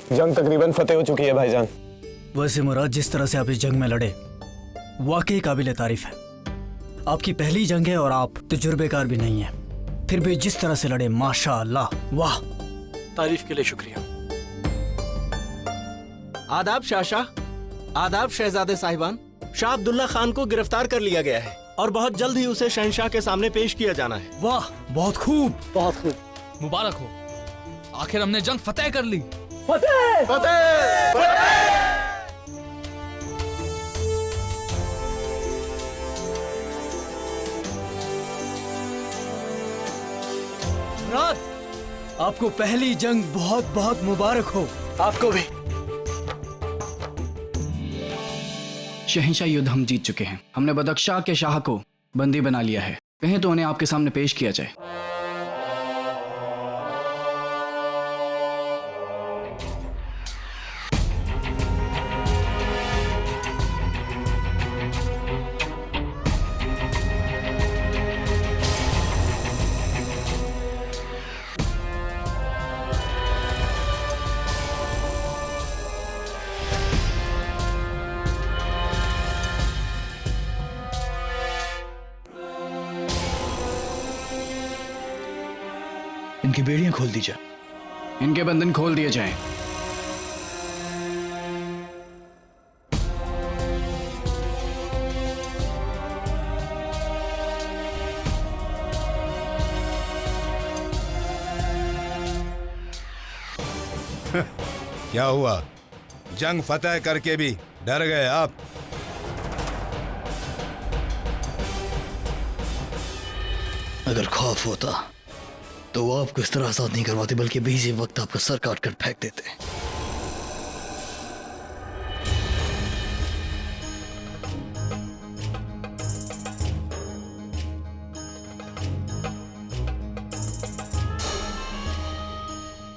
जंग तकरीबन फतेह हो चुकी है भाईजान। वैसे मुराद, जिस तरह से आप इस जंग में लड़े वाकई काबिल तारीफ है। आपकी पहली जंग है और आप तजुर्बेकार भी नहीं है, फिर भी जिस तरह से लड़े माशाअल्लाह, वाह। तारीफ के लिए शुक्रिया। आदाब शाह, आदाब शहजादे साहिबान। शाह अब्दुल्ला खान को गिरफ्तार कर लिया गया है और बहुत जल्द ही उसे शहंशाह के सामने पेश किया जाना है। वाह, बहुत खूब, बहुत खूब। मुबारक हो, आखिर हमने जंग फतेह कर ली। फतेह फतेह फतेह। मुराद, आपको पहली जंग बहुत बहुत मुबारक हो। आपको भी। शहंशाह, युद्ध हम जीत चुके हैं। हमने बदख्शाह के शाह को बंदी बना लिया है। कहें तो उन्हें आपके सामने पेश किया जाए। इनकी बेड़ियां खोल दी जाए, इनके बंधन खोल दिए जाएं। क्या हुआ? जंग फतेह करके भी डर गए आप? अगर खौफ होता तो वो आपको इस तरह आजाद नहीं करवाते, बल्कि बेइज्जती वक्त आपका सर काट कर फेंक देते।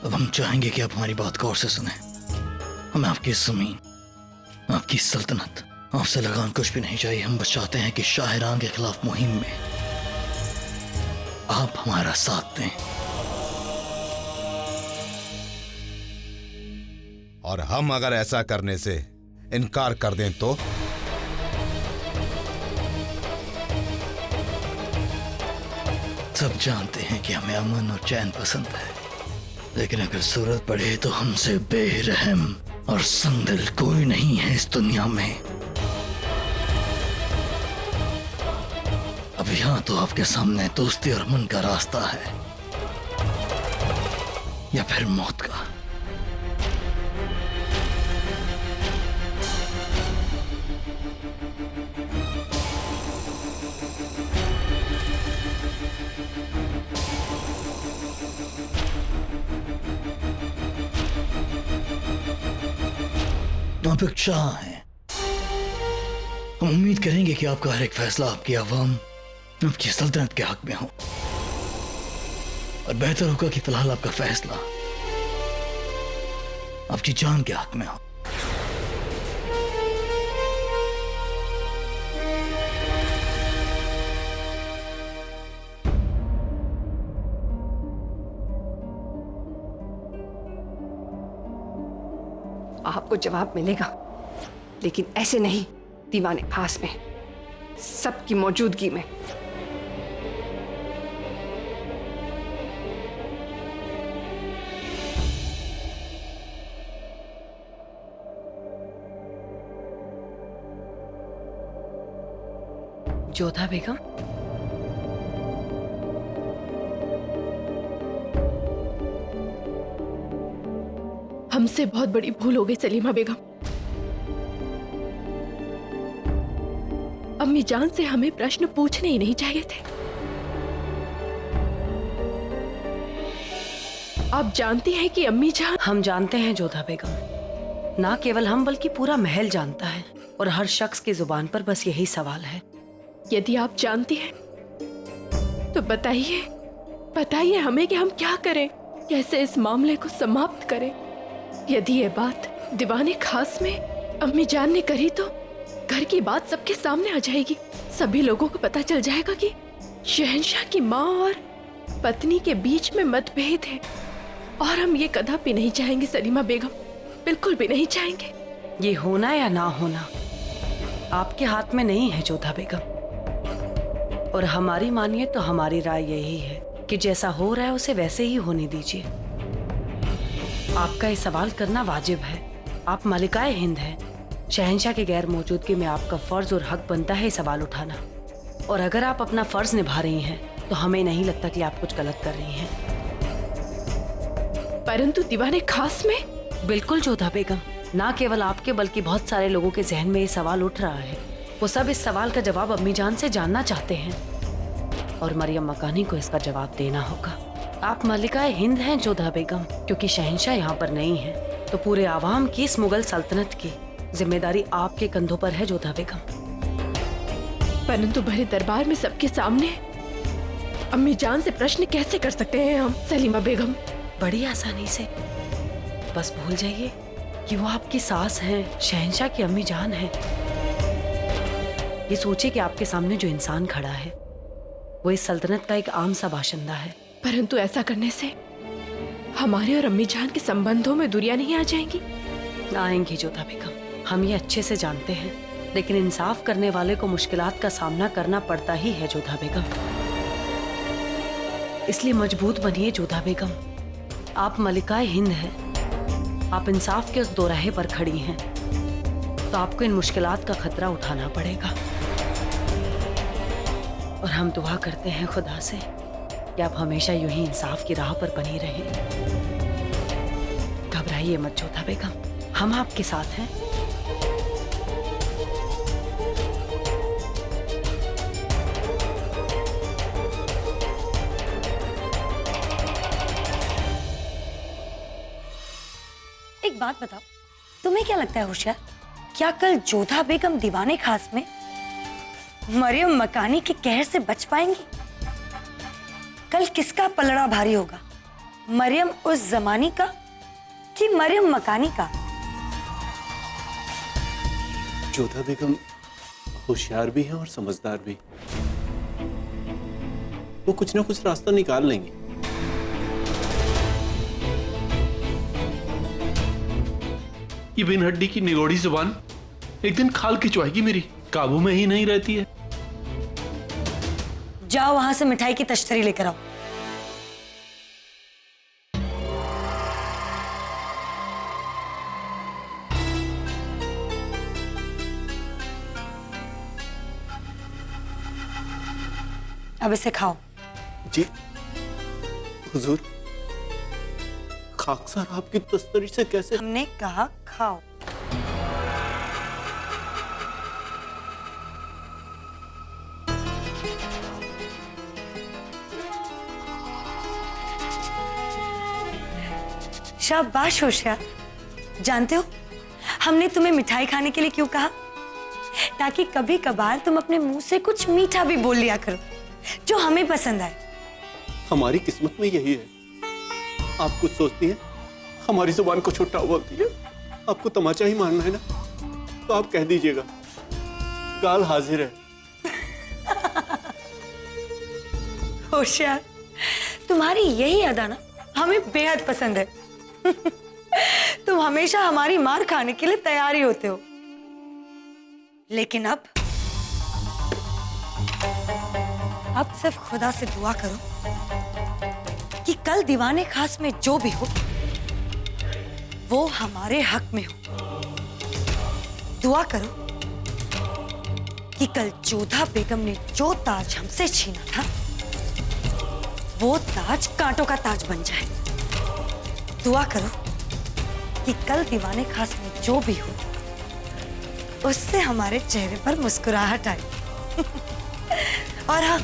अब हम चाहेंगे कि आप हमारी बात गौर से सुने। हमें आपकी जमीन, आपकी सल्तनत, आपसे लगान कुछ भी नहीं चाहिए। हम बस चाहते हैं कि शाह ईरान के खिलाफ मुहिम में आप हमारा साथ दें। और हम अगर ऐसा करने से इनकार कर दें तो? सब जानते हैं कि हमें अमन और चैन पसंद है, लेकिन अगर जरूरत पड़े तो हमसे बेरहम और संदिल कोई नहीं है इस दुनिया में। अब यहां तो आपके सामने दोस्ती और अमन का रास्ता है या फिर मौत का। आप एक शाह हैं। हम उम्मीद करेंगे कि आपका हर एक फैसला आपकी आवाम, आपकी सल्तनत के हक में हो, और बेहतर होगा कि फिलहाल आपका फैसला आपकी जान के हक में हो। आपको जवाब मिलेगा, लेकिन ऐसे नहीं, दीवाने खास में, सबकी मौजूदगी में। जोधा बेगम, हमसे बहुत बड़ी भूल हो गई सलीमा बेगम। अम्मी जान से हमें प्रश्न पूछने ही नहीं चाहिए थे। आप जानती हैं कि अम्मी जान। हम जानते हैं जोधा बेगम, ना केवल हम बल्कि पूरा महल जानता है, और हर शख्स की जुबान पर बस यही सवाल है। यदि आप जानती हैं तो बताइए, बताइए हमें कि हम क्या करें, कैसे इस मामले को समाप्त करें। यदि ये बात दीवाने खास में अम्मी जान ने करी तो घर की बात सबके सामने आ जाएगी। सभी लोगों को पता चल जाएगा कि शहंशाह की माँ और पत्नी के बीच में मतभेद है, और हम ये कदापि नहीं चाहेंगे सलीमा बेगम। बिल्कुल भी नहीं चाहेंगे। ये होना या ना होना आपके हाथ में नहीं है जोधा बेगम। और हमारी मानिए तो हमारी राय यही है कि जैसा हो रहा है उसे वैसे ही होने दीजिए। आपका ये सवाल करना वाजिब है। आप मलिकाए हिंद हैं। शहंशाह के गैर मौजूदगी में आपका फर्ज और हक बनता है सवाल उठाना। और अगर आप अपना फर्ज निभा रही हैं तो हमें नहीं लगता कि आप कुछ गलत कर रही हैं। परंतु दीवाने खास में बिल्कुल जोधा बेगम, ना केवल आपके बल्कि बहुत सारे लोगों के जहन में ये सवाल उठ रहा है। वो सब इस सवाल का जवाब अम्मी जान से जानना चाहते हैं और मरियम मकानी को इसका जवाब देना होगा। आप मलिकाए हिंद हैं जोधा बेगम, क्योंकि शहंशाह यहाँ पर नहीं है तो पूरे आवाम की इस मुगल सल्तनत की जिम्मेदारी आपके कंधों पर है जोधा बेगम। परंतु बड़े दरबार में सबके सामने अम्मी जान से प्रश्न कैसे कर सकते हैं हम सलीमा बेगम? बड़ी आसानी से। बस भूल जाइए कि वो आपकी सास हैं, शहंशाह की अम्मी जान हैं। ये सोचिए कि आपके सामने जो इंसान खड़ा है वो इस सल्तनत का एक आम सा बाशिंदा है। परंतु ऐसा करने से हमारे और अम्मी जान के संबंधों में दूरियां नहीं आ जाएंगी? आएंगी जोधा बेगम, हम ये अच्छे से जानते हैं, लेकिन इंसाफ करने वाले को मुश्किलात का सामना करना पड़ता ही है जोधा बेगम। इसलिए मजबूत बनिए जोधा बेगम। आप मलिकाए हिंद हैं, आप इंसाफ के उस दोराहे पर खड़ी हैं, तो आपको इन मुश्किलात का खतरा उठाना पड़ेगा। और हम दुआ करते हैं खुदा से कि आप हमेशा यूं ही इंसाफ की राह पर बनी रहें। घबराइए मत जोधा बेगम, हम आपके साथ हैं। एक बात बताओ, तुम्हें क्या लगता है होशियार, क्या कल जोधा बेगम दीवाने खास में मरियम मकानी के कहर से बच पाएंगी? कल किसका पलड़ा भारी होगा, मरियम उस जमानी का कि मरियम मकानी का? जोधा बेगम होशियार भी हैं और समझदार भी। वो कुछ ना कुछ रास्ता निकाल लेंगी। ये बिन हड्डी की निगोड़ी जुबान एक दिन खाल खिंचवाएगी मेरी, काबू में ही नहीं रहती है। जाओ वहां से मिठाई की तश्तरी लेकर आओ। अब इसे खाओ। जी हुजूर, खाकसार आपकी तस्तरी से कैसे? हमने कहा खाओ। शाबाश होशियार। जानते हो हमने तुम्हें मिठाई खाने के लिए क्यों कहा? ताकि कभी कभार तुम अपने मुंह से कुछ मीठा भी बोल लिया करो जो हमें पसंद आए। हमारी किस्मत में यही है। आप कुछ सोचती हैं, हमारी जुबान को छुट्टा बोलती है। आपको तमाचा ही मारना है ना, तो आप कह दीजिएगा, गाल हाजिर है। होशियार, तुम्हारी यही अदा ना हमें बेहद पसंद है। तुम हमेशा हमारी मार खाने के लिए तैयार ही होते हो। लेकिन अब सिर्फ खुदा से दुआ करो कि कल दीवाने खास में जो भी हो वो हमारे हक में हो। दुआ करो कि कल जोधा बेगम ने जो ताज हमसे छीना था वो ताज कांटों का ताज बन जाए। दुआ करो कि कल दीवाने खास में जो भी हो उससे हमारे चेहरे पर मुस्कुराहट आए। और हाँ,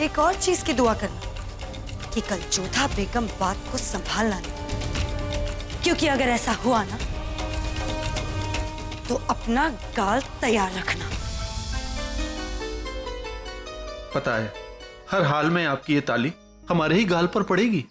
एक और चीज की दुआ करना कि कल जोधा बेगम बात को संभालना नहीं, क्योंकि अगर ऐसा हुआ ना तो अपना गाल तैयार रखना। पता है, हर हाल में आपकी ये ताली हमारे ही गाल पर पड़ेगी।